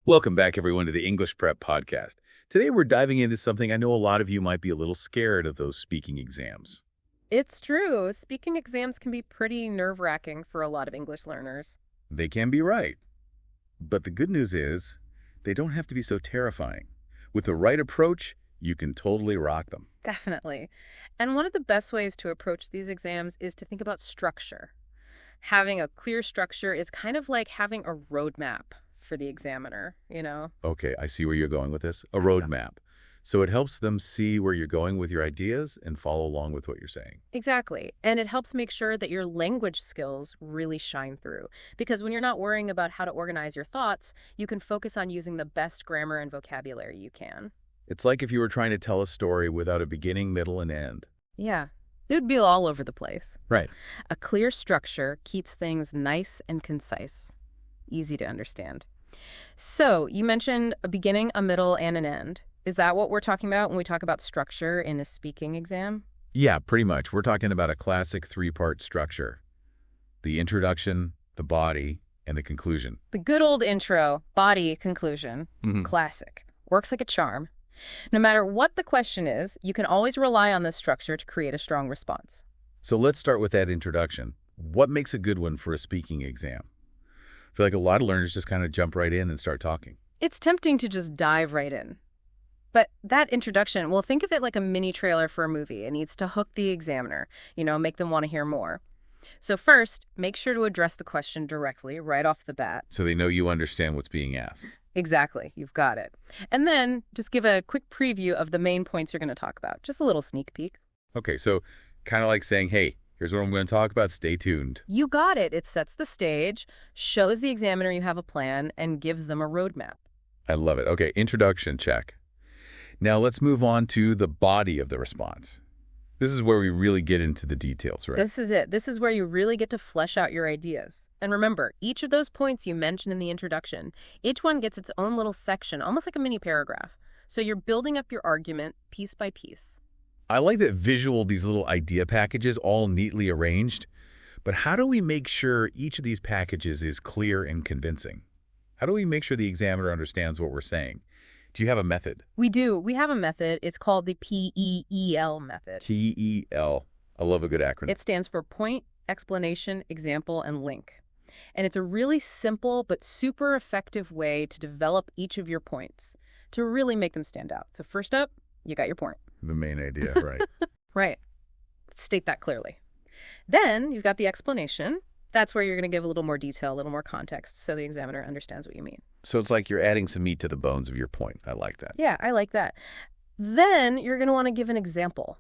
Welcome back, everyone, to the English Prep Podcast. Today, we're diving into something I know a lot of you might be a little scared of, those speaking exams. It's true. Speaking exams can be pretty nerve-wracking for a lot of English learners. They can be right. But the good news is, they don't have to be so terrifying. With the right approach, you can totally rock them. Definitely. And one of the best ways to approach these exams is to think about structure. Having a clear structure is kind of like having a roadmap for the examiner. Okay, I see where you're going with this. A Yeah. roadmap. So it helps them see where you're going with your ideas and follow along with what you're saying. Exactly. And it helps make sure that your language skills really shine through. Because when you're not worrying about how to organize your thoughts, you can focus on using the best grammar and vocabulary you can. It's like if you were trying to tell a story without a beginning, middle, and end. Yeah. It would be all over the place. Right. A clear structure keeps things nice and concise, easy to understand. So, you mentioned a beginning, a middle, and an end. Is that what we're talking about when we talk about structure in a speaking exam? Yeah, pretty much. We're talking about a classic three-part structure. The introduction, the body, and the conclusion. The good old intro, body, conclusion. Mhm. Classic. Works like a charm. No matter what the question is, you can always rely on this structure to create a strong response. So let's start with that introduction. What makes a good one for a speaking exam? I feel like a lot of learners just kind of jump right in and start talking. It's tempting to just dive right in. But that introduction, well, think of it like a mini trailer for a movie. It needs to hook the examiner, make them want to hear more. So first, make sure to address the question directly right off the bat. So they know you understand what's being asked. Exactly, you've got it. And then just give a quick preview of the main points you're going to talk about. Just a little sneak peek. Okay, so kind of like saying, hey, here's what I'm going to talk about. Stay tuned. You got it. It sets the stage, shows the examiner you have a plan, and gives them a roadmap. I love it. Okay, introduction, check. Now let's move on to the body of the response. This is where we really get into the details, right? This is it. This is where you really get to flesh out your ideas. And remember, each of those points you mentioned in the introduction, each one gets its own little section, almost like a mini paragraph. So you're building up your argument piece by piece. I like that visual, these little idea packages all neatly arranged. But how do we make sure each of these packages is clear and convincing? How do we make sure the examiner understands what we're saying? Do you have a method? We do. We have a method. It's called the PEEL method. PEL. I love a good acronym. It stands for point, explanation, example, and link. And it's a really simple but super effective way to develop each of your points, to really make them stand out. So first up, you got your point. The main idea, right? Right. State that clearly. Then you've got the explanation. That's where you're going to give a little more detail, a little more context, so the examiner understands what you mean. So it's like you're adding some meat to the bones of your point. I like that. Yeah, I like that. Then you're going to want to give an example.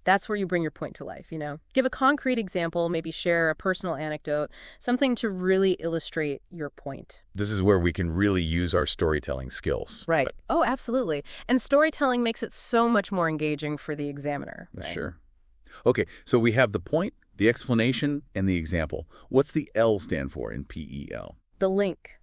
That's where you bring your point to life. Give a concrete example, maybe share a personal anecdote, something to really illustrate your point. This is where we can really use our storytelling skills. Right. Oh, absolutely. And storytelling makes it so much more engaging for the examiner. Right? Sure. Okay, so we have the point, the explanation, and the example. What's the L stand for in PEL? The link.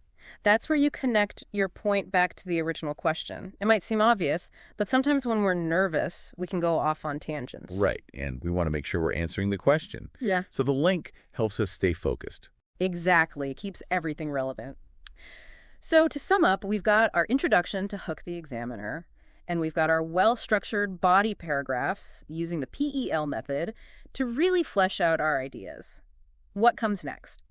That's where you connect your point back to the original question. It might seem obvious, but sometimes when we're nervous, we can go off on tangents. Right, and we want to make sure we're answering the question. Yeah. So the link helps us stay focused. Exactly. It keeps everything relevant. So to sum up, we've got our introduction to hook the examiner, and we've got our well-structured body paragraphs using the PEL method to really flesh out our ideas. What comes next?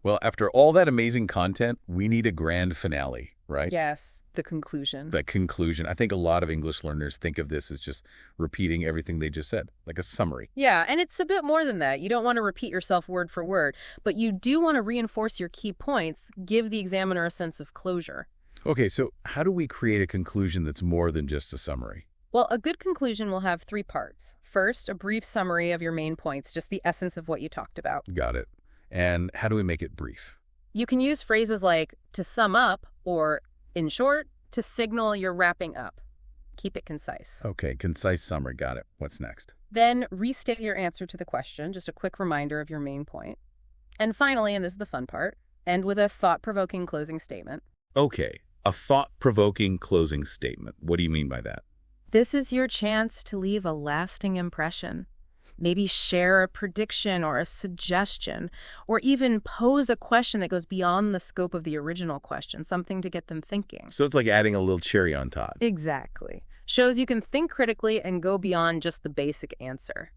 Well, after all that amazing content, we need a grand finale, right? Yes, the conclusion. The conclusion. I think a lot of English learners think of this as just repeating everything they just said, like a summary. Yeah, and it's a bit more than that. You don't want to repeat yourself word for word, but you do want to reinforce your key points, give the examiner a sense of closure. Okay, so how do we create a conclusion that's more than just a summary? Well, a good conclusion will have three parts. First, a brief summary of your main points, just the essence of what you talked about. Got it. And how do we make it brief? You can use phrases like to sum up or, in short, to signal you're wrapping up. Keep it concise. Okay, concise summary. Got it. What's next? Then restate your answer to the question, just a quick reminder of your main point. And finally, and this is the fun part, end with a thought-provoking closing statement. Okay, a thought-provoking closing statement. What do you mean by that? This is your chance to leave a lasting impression. Maybe share a prediction or a suggestion, or even pose a question that goes beyond the scope of the original question, something to get them thinking. So it's like adding a little cherry on top. Exactly. Shows you can think critically and go beyond just the basic answer.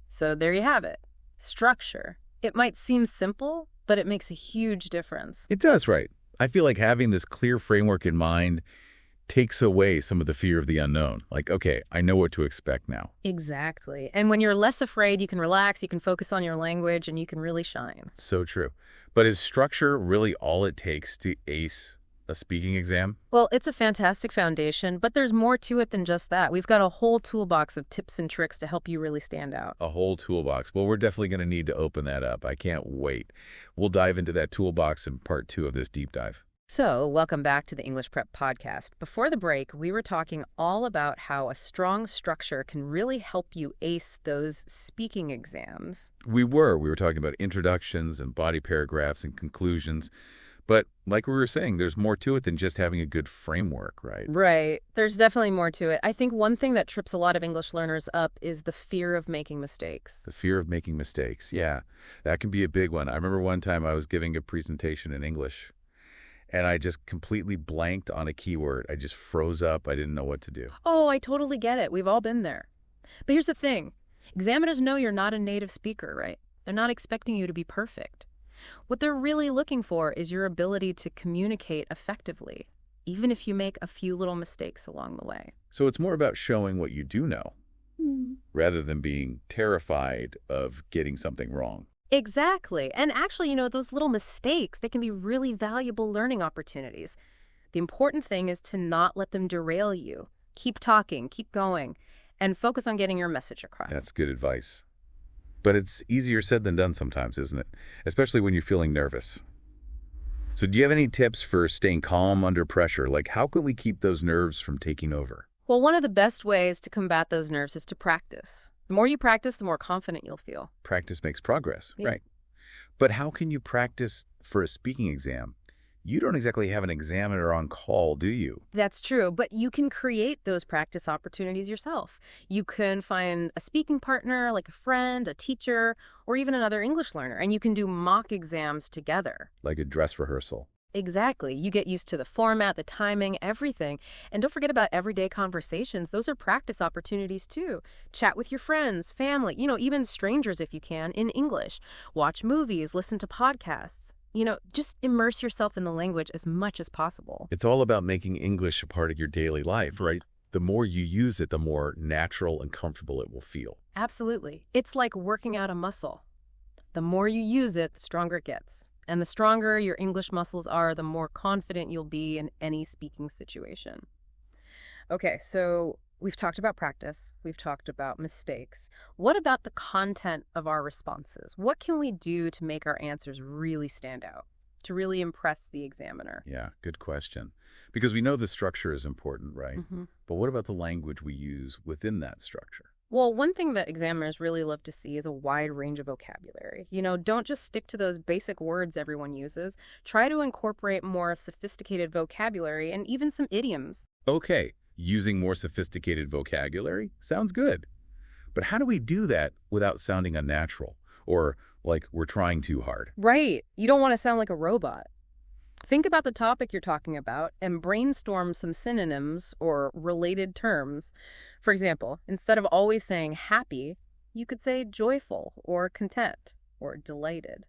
So there you have it. Structure. It might seem simple, but it makes a huge difference. It does, right? I feel like having this clear framework in mind takes away some of the fear of the unknown. Like, okay, I know what to expect now. Exactly. And when you're less afraid, you can relax, you can focus on your language, and you can really shine. So true. But is structure really all it takes to ace a speaking exam? Well, it's a fantastic foundation, but there's more to it than just that. We've got a whole toolbox of tips and tricks to help you really stand out. A whole toolbox. Well, we're definitely going to need to open that up. I can't wait. We'll dive into that toolbox in part 2 of this deep dive. So, welcome back to the English Prep Podcast. Before the break, we were talking all about how a strong structure can really help you ace those speaking exams. We were talking about introductions and body paragraphs and conclusions. But like we were saying, there's more to it than just having a good framework, right? Right. There's definitely more to it. I think one thing that trips a lot of English learners up is the fear of making mistakes. The fear of making mistakes. Yeah, that can be a big one. I remember one time I was giving a presentation in English, and I just completely blanked on a keyword. I just froze up. I didn't know what to do. Oh, I totally get it. We've all been there. But here's the thing. Examiners know you're not a native speaker, right? They're not expecting you to be perfect. What they're really looking for is your ability to communicate effectively, even if you make a few little mistakes along the way. So it's more about showing what you do know, rather than being terrified of getting something wrong. Exactly. And actually, those little mistakes, they can be really valuable learning opportunities. The important thing is to not let them derail you. Keep talking, keep going, and focus on getting your message across. That's good advice. But it's easier said than done sometimes, isn't it? Especially when you're feeling nervous. So do you have any tips for staying calm under pressure? Like, how can we keep those nerves from taking over? Well, one of the best ways to combat those nerves is to practice. The more you practice, the more confident you'll feel. Practice makes progress, Yeah. right? But how can you practice for a speaking exam? You don't exactly have an examiner on call, do you? That's true, but you can create those practice opportunities yourself. You can find a speaking partner, like a friend, a teacher, or even another English learner, and you can do mock exams together. Like a dress rehearsal. Exactly. You get used to the format, the timing, everything. And don't forget about everyday conversations. Those are practice opportunities too. Chat with your friends, family, even strangers if you can, in English. Watch movies, listen to podcasts. Just immerse yourself in the language as much as possible. It's all about making English a part of your daily life, right? The more you use it, the more natural and comfortable it will feel. Absolutely. It's like working out a muscle. The more you use it, the stronger it gets. And the stronger your English muscles are, the more confident you'll be in any speaking situation. Okay, so we've talked about practice. We've talked about mistakes. What about the content of our responses? What can we do to make our answers really stand out, to really impress the examiner? Yeah, good question. Because we know the structure is important, right? But what about the language we use within that structure? Well, one thing that examiners really love to see is a wide range of vocabulary. Don't just stick to those basic words everyone uses. Try to incorporate more sophisticated vocabulary and even some idioms. Okay, using more sophisticated vocabulary sounds good. But how do we do that without sounding unnatural or like we're trying too hard? Right. You don't want to sound like a robot. Think about the topic you're talking about and brainstorm some synonyms or related terms. For example, instead of always saying happy, you could say joyful or content or delighted.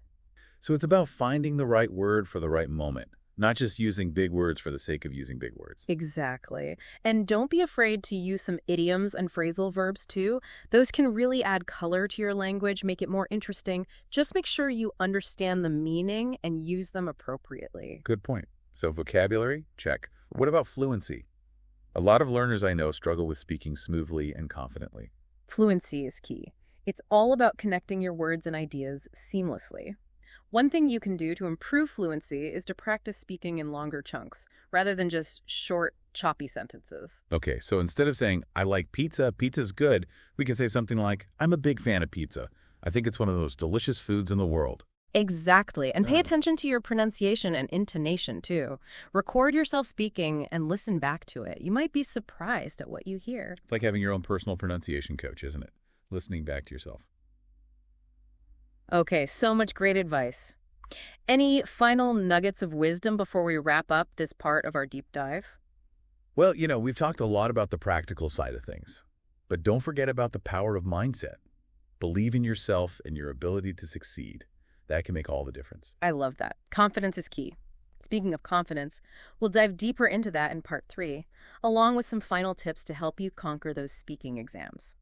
So it's about finding the right word for the right moment, not just using big words for the sake of using big words. Exactly. And don't be afraid to use some idioms and phrasal verbs too. Those can really add color to your language, make it more interesting. Just make sure you understand the meaning and use them appropriately. Good point. So vocabulary, check. What about fluency? A lot of learners I know struggle with speaking smoothly and confidently. Fluency is key. It's all about connecting your words and ideas seamlessly. One thing you can do to improve fluency is to practice speaking in longer chunks, rather than just short, choppy sentences. Okay, so instead of saying, I like pizza, pizza's good, we can say something like, I'm a big fan of pizza. I think it's one of the most delicious foods in the world. Exactly. And pay attention to your pronunciation and intonation, too. Record yourself speaking and listen back to it. You might be surprised at what you hear. It's like having your own personal pronunciation coach, isn't it? listening back to yourself. Okay, so much great advice. Any final nuggets of wisdom before we wrap up this part of our deep dive? Well, we've talked a lot about the practical side of things, but don't forget about the power of mindset. Believe in yourself and your ability to succeed. That can make all the difference. I love that. Confidence is key. Speaking of confidence, we'll dive deeper into that in part 3, along with some final tips to help you conquer those speaking exams.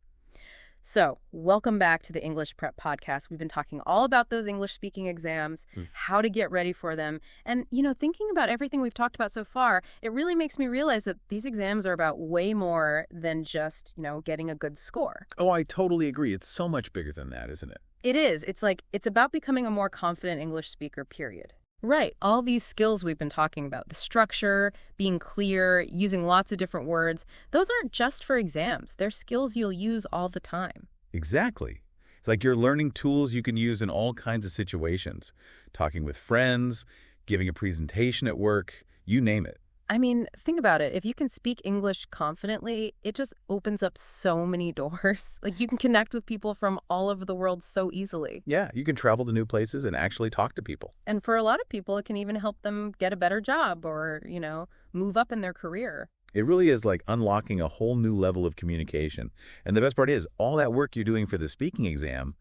So, welcome back to the English Prep Podcast. We've been talking all about those English speaking exams, how to get ready for them. And, thinking about everything we've talked about so far, it really makes me realize that these exams are about way more than just, getting a good score. Oh, I totally agree. It's so much bigger than that, isn't it? It is. It's about becoming a more confident English speaker, period. Right. All these skills we've been talking about, the structure, being clear, using lots of different words, those aren't just for exams. They're skills you'll use all the time. Exactly. It's like you're learning tools you can use in all kinds of situations. Talking with friends, giving a presentation at work, you name it. I mean, think about it. If you can speak English confidently, it just opens up so many doors. Like, you can connect with people from all over the world so easily. Yeah, you can travel to new places and actually talk to people. And for a lot of people, it can even help them get a better job or, move up in their career. It really is like unlocking a whole new level of communication. And the best part is, all that work you're doing for the speaking exam,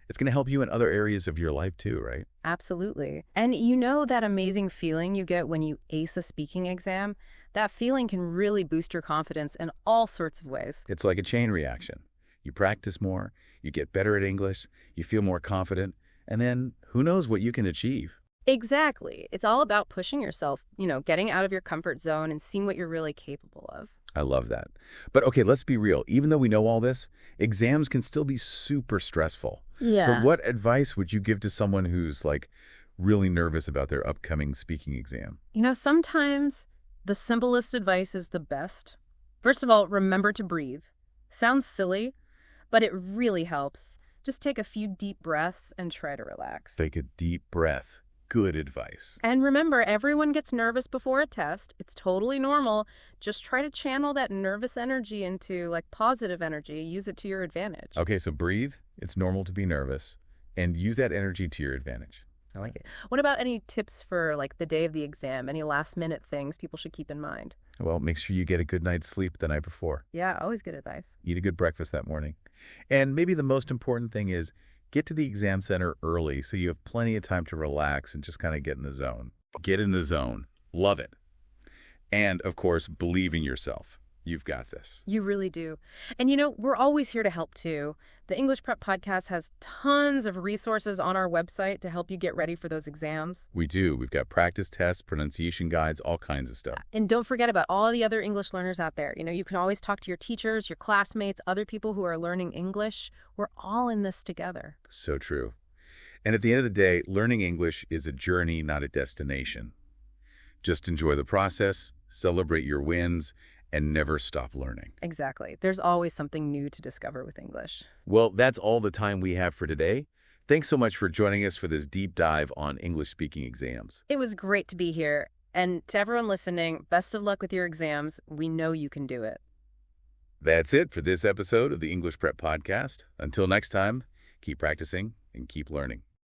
it's going to help you in other areas of your life too, right? Absolutely. And that amazing feeling you get when you ace a speaking exam? That feeling can really boost your confidence in all sorts of ways. It's like a chain reaction. You practice more, you get better at English, you feel more confident, and then who knows what you can achieve. Exactly. It's all about pushing yourself, getting out of your comfort zone and seeing what you're really capable of. I love that. But okay, let's be real. Even though we know all this, exams can still be super stressful. Yeah. So what advice would you give to someone who's really nervous about their upcoming speaking exam? Sometimes the simplest advice is the best. First of all, remember to breathe. Sounds silly, but it really helps. Just take a few deep breaths and try to relax. Take a deep breath. Good advice. And remember, everyone gets nervous before a test. It's totally normal. Just try to channel that nervous energy into positive energy. Use it to your advantage. Okay, so breathe. It's normal to be nervous. And use that energy to your advantage. I like it. What about any tips for the day of the exam? Any last minute things people should keep in mind? Well, make sure you get a good night's sleep the night before. Yeah, always good advice. Eat a good breakfast that morning. And maybe the most important thing is get to the exam center early so you have plenty of time to relax and just kind of get in the zone. Get in the zone. Love it. And, of course, believe in yourself. You've got this. You really do. And we're always here to help too. The English Prep Podcast has tons of resources on our website to help you get ready for those exams. We do. We've got practice tests, pronunciation guides, all kinds of stuff. And don't forget about all the other English learners out there. You can always talk to your teachers, your classmates, other people who are learning English. We're all in this together. So true. And at the end of the day, learning English is a journey, not a destination. Just enjoy the process, celebrate your wins, and never stop learning. Exactly. There's always something new to discover with English. Well, that's all the time we have for today. Thanks so much for joining us for this deep dive on English speaking exams. It was great to be here. And to everyone listening, best of luck with your exams. We know you can do it. That's it for this episode of the English Prep Podcast. Until next time, keep practicing and keep learning.